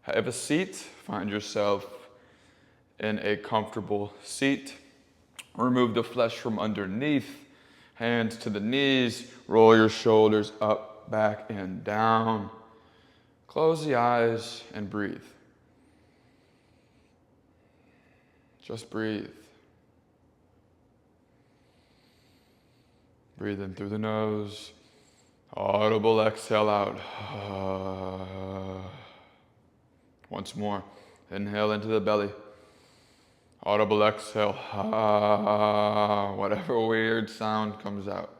Have a seat. Find yourself in a comfortable seat. Remove the flesh from underneath. Hands to the knees. Roll your shoulders up, back, and down. Close the eyes and breathe. Just breathe. Breathe in through the nose. Audible exhale out. Once more. Inhale into the belly. Audible exhale. Whatever weird sound comes out.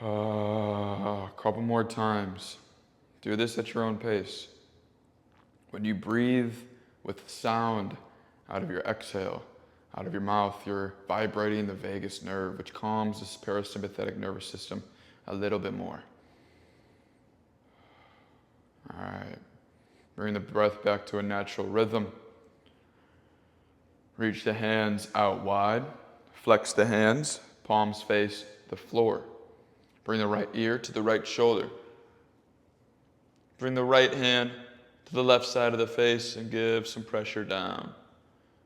A couple more times. Do this at your own pace. When you breathe with sound out of your exhale, out of your mouth, you're vibrating the vagus nerve, which calms this parasympathetic nervous system a little bit more. All right. Bring the breath back to a natural rhythm. Reach the hands out wide. Flex the hands. Palms face the floor. Bring the right ear to the right shoulder. Bring the right hand to the left side of the face and give some pressure down.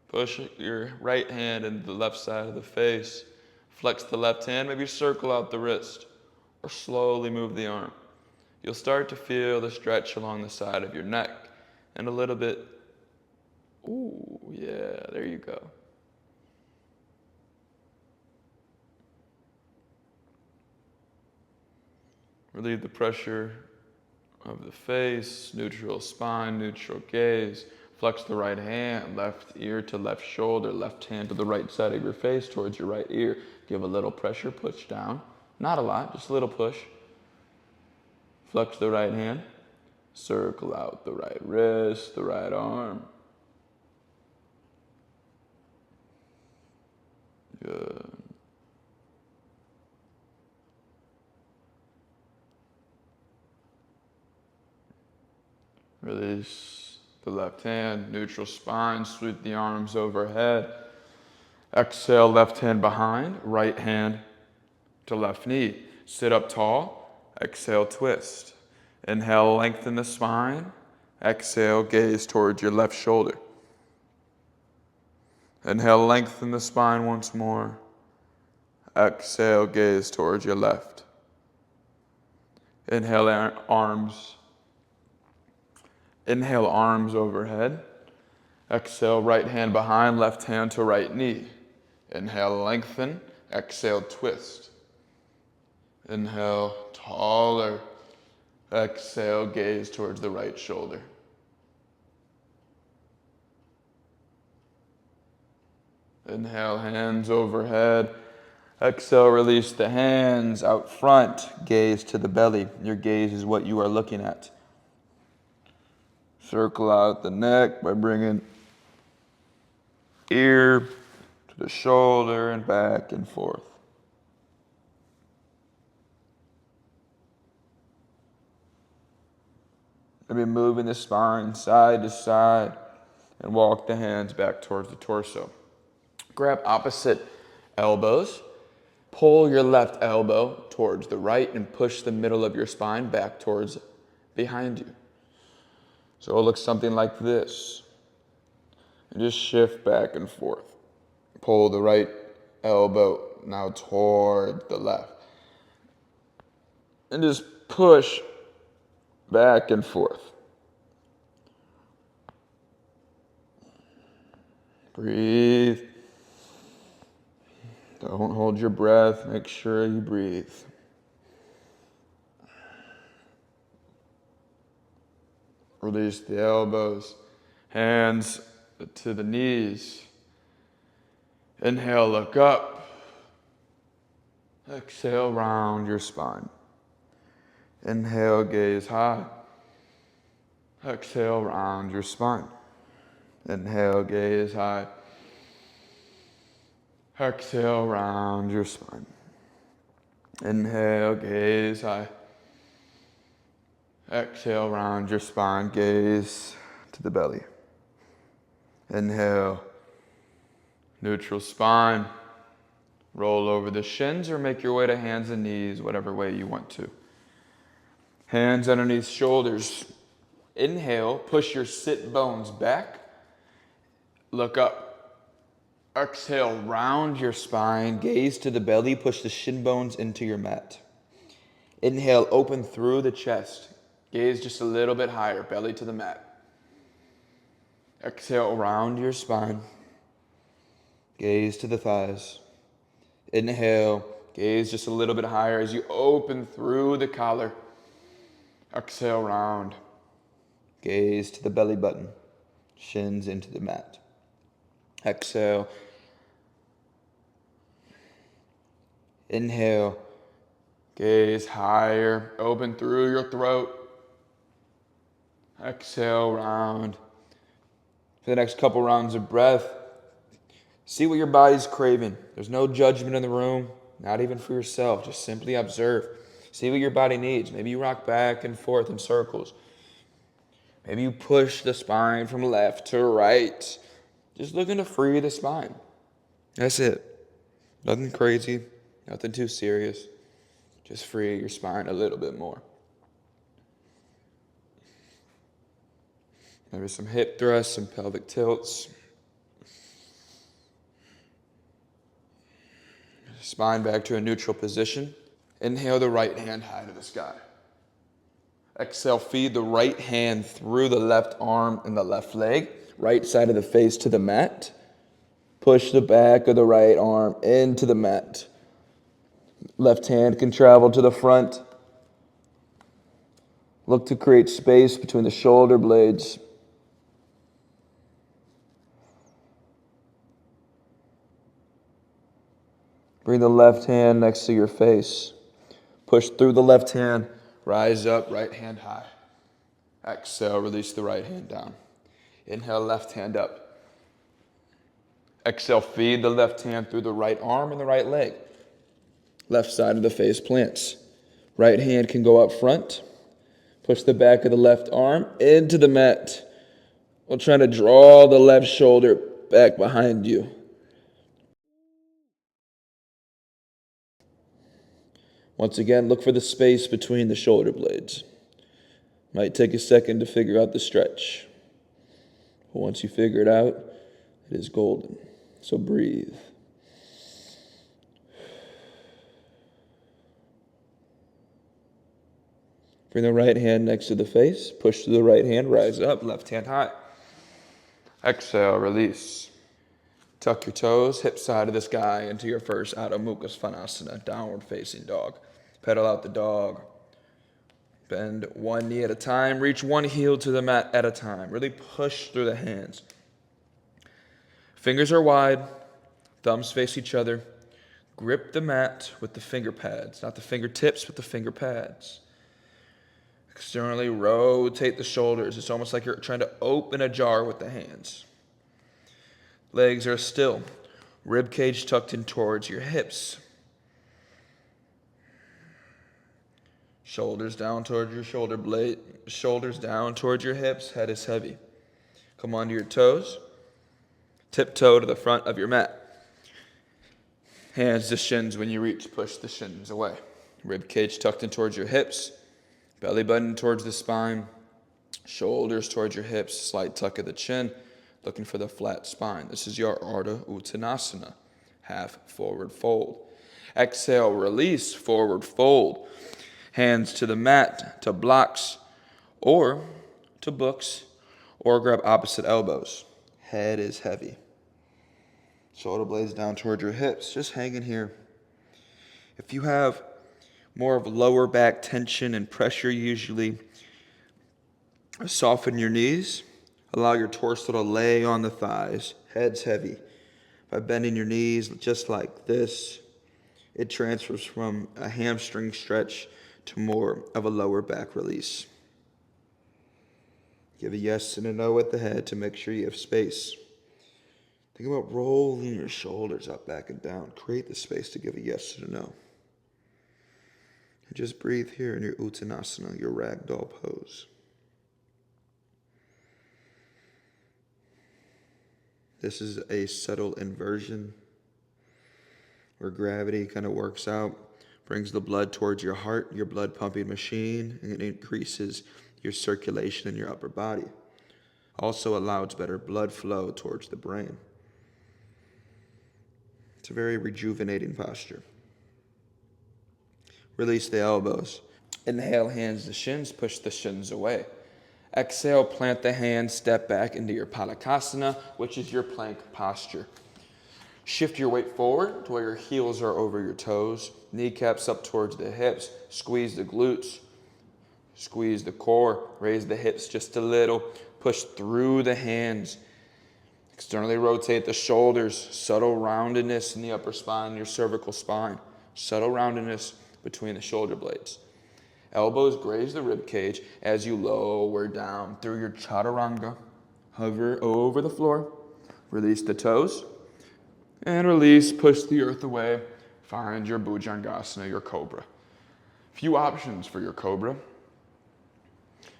Push your right hand into the left side of the face. Flex the left hand, maybe circle out the wrist, or slowly move the arm. You'll start to feel the stretch along the side of your neck and a little bit, ooh, yeah, there you go. Relieve the pressure of the face, neutral spine, neutral gaze. Flex the right hand, left ear to left shoulder, left hand to the right side of your face towards your right ear. Give a little pressure, push down. Not a lot, just a little push. Flex the right hand, circle out the right wrist, the right arm. Good. Release the left hand, neutral spine, sweep the arms overhead. Exhale, left hand behind, right hand to left knee. Sit up tall, exhale, twist. Inhale, lengthen the spine. Exhale, gaze towards your left shoulder. Inhale, lengthen the spine once more. Exhale, gaze towards your left. Inhale, arms. Inhale, arms overhead. Exhale, right hand behind, left hand to right knee. Inhale, lengthen. Exhale, twist. Inhale, taller. Exhale, gaze towards the right shoulder. Inhale, hands overhead. Exhale, release the hands out front. Gaze to the belly. Your gaze is what you are looking at. Circle out the neck by bringing ear to the shoulder and back and forth. Maybe moving the spine side to side and walk the hands back towards the torso. Grab opposite elbows. Pull your left elbow towards the right and push the middle of your spine back towards behind you. So it looks something like this. And just shift back and forth. Pull the right elbow now toward the left. And just push back and forth. Breathe. Don't hold your breath. Make sure you breathe. Release the elbows. Hands to the knees. Inhale, look up. Exhale, round your spine. Inhale, gaze high. Exhale, round your spine. Inhale, gaze high. Exhale, round your spine. Inhale, gaze high. Exhale, round your spine, gaze to the belly. Inhale, neutral spine. Roll over the shins or make your way to hands and knees, whatever way you want to. Hands underneath shoulders. Inhale, push your sit bones back. Look up. Exhale, round your spine. Gaze to the belly. Push the shin bones into your mat. Inhale, open through the chest. Gaze just a little bit higher, belly to the mat. Exhale, round your spine. Gaze to the thighs. Inhale, gaze just a little bit higher as you open through the collar. Exhale, round. Gaze to the belly button. Shins into the mat. Exhale. Inhale. Gaze higher. Open through your throat. Exhale, round. For the next couple rounds of breath, see what your body's craving. There's no judgment in the room, not even for yourself. Just simply observe. See what your body needs. Maybe you rock back and forth in circles. Maybe you push the spine from left to right. Just looking to free the spine. That's it. Nothing crazy, nothing too serious. Just free your spine a little bit more. Maybe some hip thrusts, some pelvic tilts. Spine back to a neutral position. Inhale the right hand high to the sky. Exhale, feed the right hand through the left arm and the left leg. Right side of the face to the mat. Push the back of the right arm into the mat. Left hand can travel to the front. Look to create space between the shoulder blades. Bring the left hand next to your face. Push through the left hand. Rise up, right hand high. Exhale, release the right hand down. Inhale, left hand up. Exhale, feed the left hand through the right arm and the right leg. Left side of the face plants. Right hand can go up front. Push the back of the left arm into the mat. While trying to draw the left shoulder back behind you. Once again, look for the space between the shoulder blades. Might take a second to figure out the stretch. But once you figure it out, it is golden. So breathe. Bring the right hand next to the face. Push to the right hand, rise up, left hand high. Exhale, release. Tuck your toes, hip side of the sky into your first Adho Mukha Svanasana, downward facing dog. Pedal out the dog. Bend one knee at a time. Reach one heel to the mat at a time. Really push through the hands. Fingers are wide. Thumbs face each other. Grip the mat with the finger pads. Not the fingertips, but the finger pads. Externally rotate the shoulders. It's almost like you're trying to open a jar with the hands. Legs are still. Rib cage tucked in towards your hips. Shoulders down towards your shoulder blade. Shoulders down towards your hips. Head is heavy. Come onto your toes. Tiptoe to the front of your mat. Hands to shins when you reach. Push the shins away. Rib cage tucked in towards your hips. Belly button towards the spine. Shoulders towards your hips. Slight tuck of the chin. Looking for the flat spine. This is your Ardha Uttanasana. Half forward fold. Exhale, release, forward fold. Hands to the mat, to blocks, or to books, or grab opposite elbows. Head is heavy. Shoulder blades down towards your hips, just hanging here. If you have more of lower back tension and pressure, usually soften your knees. Allow your torso to lay on the thighs. Head's heavy. By bending your knees just like this, it transfers from a hamstring stretch to more of a lower back release. Give a yes and a no at the head to make sure you have space. Think about rolling your shoulders up, back, and down. Create the space to give a yes and a no. And just breathe here in your Uttanasana, your ragdoll pose. This is a subtle inversion where gravity kind of works out, brings the blood towards your heart, your blood pumping machine, and it increases your circulation in your upper body. Also allows better blood flow towards the brain. It's a very rejuvenating posture. Release the elbows. Inhale, hands to shins, push the shins away. Exhale, plant the hands, step back into your Padakasana, which is your plank posture. Shift your weight forward to where your heels are over your toes, kneecaps up towards the hips, squeeze the glutes, squeeze the core, raise the hips just a little, push through the hands, externally rotate the shoulders, subtle roundedness in the upper spine, your cervical spine, subtle roundedness between the shoulder blades. Elbows graze the rib cage as you lower down through your chaturanga. Hover over the floor, release the toes, and release, push the earth away. Find your Bhujangasana, your cobra. Few options for your cobra.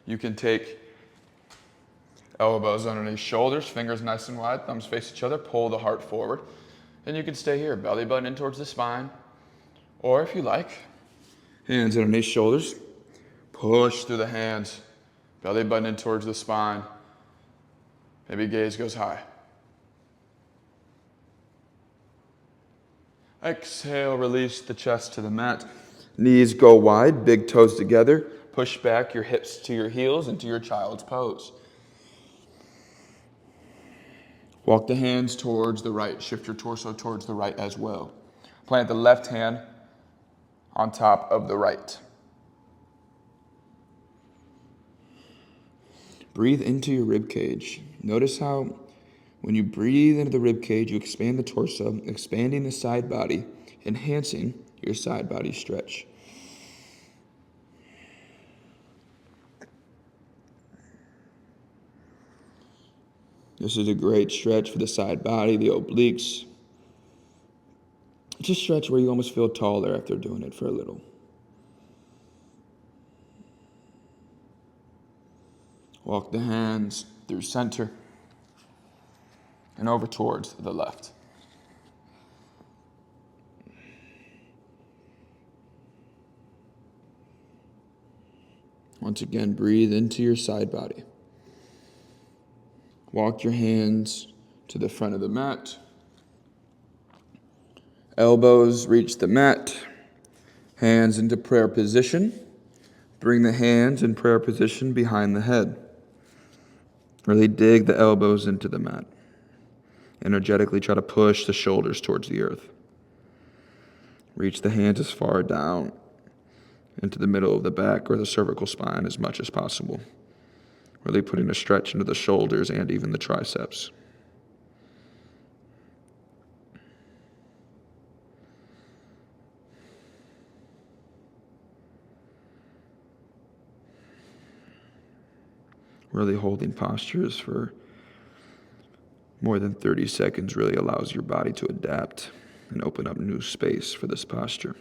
You can take elbows underneath shoulders, fingers nice and wide, thumbs face each other, pull the heart forward. And you can stay here, belly button in towards the spine. Or if you like, hands underneath shoulders, push through the hands, belly button in towards the spine. Maybe gaze goes high. Exhale, release the chest to the mat. Knees go wide, big toes together. Push back your hips to your heels into your child's pose. Walk the hands towards the right. Shift your torso towards the right as well. Plant the left hand on top of the right. Breathe into your rib cage. Notice how when you breathe into the rib cage, you expand the torso, expanding the side body, enhancing your side body stretch. This is a great stretch for the side body, the obliques. It's a stretch where you almost feel taller after doing it for a little. Walk the hands through center and over towards the left. Once again, breathe into your side body. Walk your hands to the front of the mat. Elbows reach the mat. Hands into prayer position. Bring the hands in prayer position behind the head. Really dig the elbows into the mat. Energetically try to push the shoulders towards the earth. Reach the hands as far down into the middle of the back or the cervical spine as much as possible. Really putting a stretch into the shoulders and even the triceps. Really holding postures for more than 30 seconds really allows your body to adapt and open up new space for this posture.